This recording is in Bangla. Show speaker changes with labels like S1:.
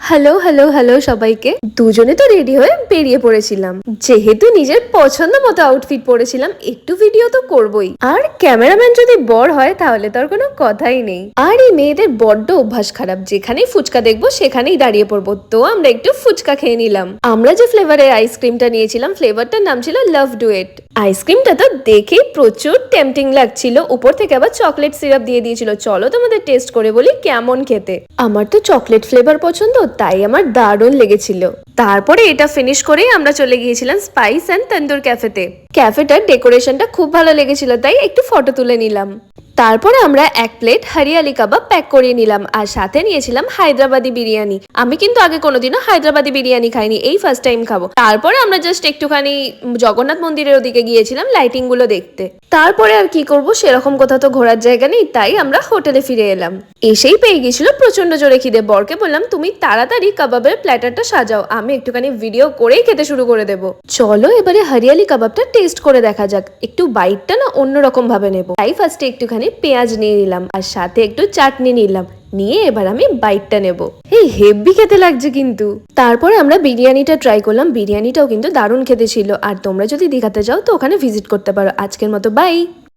S1: হ্যালো হ্যালো হ্যালো সবাইকে। দুজনে তো রেডি হয়ে বেরিয়ে পড়েছিলাম। যেহেতু নিজের পছন্দ মতো আউটফিট পরেছিলাম, একটু ভিডিও তো করবই। আর ক্যামেরাম্যান যদি বর হয় তাহলে তো আর কোনো কথাই নেই। আর এই মেয়েদের বড্ড অভ্যাস খারাপ, যেখানেই ফুচকা দেখবো সেখানেই দাঁড়িয়ে পড়বো। তো আমরা একটু ফুচকা খেয়ে নিলাম। আমরা যে ফ্লেভারের আইসক্রিমটা নিয়েছিলাম, ফ্লেভারটার নাম ছিল লাভ ডুয়েট। আইসক্রিমটা তো দেখেই প্রচুর টেম্পটিং লাগছিল, উপর থেকে আবার চকলেট সিরাপ দিয়ে দিয়েছিল। চলো তোমাদের টেস্ট করে বলি কেমন খেতে। আমার তো চকলেট ফ্লেভার পছন্দ, তাই আমার দারুণ লেগেছিল। তারপরে এটা ফিনিশ করেই আমরা চলে গিয়েছিলাম স্পাইস অ্যান্ড তন্দুর ক্যাফেতে। ক্যাফেটার ডেকোরেশনটা খুব ভালো লেগেছিল, তাই একটু ফটো তুলে নিলাম। তারপরে আমরা এক প্লেট হরিয়ালি কাবাব প্যাক করিয়ে নিলাম, আর সাথে নিয়েছিলাম হায়দ্রাবাদি বিরিয়ানি। আমি কিন্তু আগে কোনোদিনও হায়দ্রাবাদি বিরিয়ানি খাইনি, এই ফার্স্ট টাইম খাবো। তারপরে আমরা জাস্ট একটুখানি জগন্নাথ মন্দিরের ওদিকে গিয়েছিলাম লাইটিং গুলো দেখতে। তারপরে আর কি করব, সেরকম কোথাও তো ঘোরার জায়গা নেই, তাই আমরা হোটেলে ফিরে এলাম। এসেই পেয়ে গেছিল প্রচন্ড জোরে খিদে। বরকে বললাম তুমি তাড়াতাড়ি কাবাবের প্ল্যাটারটা সাজাও, আমি একটুখানি ভিডিও করেই খেতে শুরু করে দেবো। চলো এবারে হরিয়ালি কাবাবটা টেস্ট করে দেখা যাক। একটু বাইটটা না অন্যরকম ভাবে নেবো, তাই ফার্স্টে একটুখানি পেঁয়াজ নিয়ে নিলাম, আর সাথে একটু চাটনি নিলাম। নিয়ে এবার আমি বাইটটা নেব। এই হেভি খেতে লাগছে কিন্তু। তারপরে আমরা বিরিয়ানিটা ট্রাই করলাম। বিরিয়ানিটাও কিন্তু দারুণ খেতে ছিল। আর তোমরা যদি দীঘাতে যাও তো ওখানে ভিজিট করতে পারো। আজকের মতো বাই।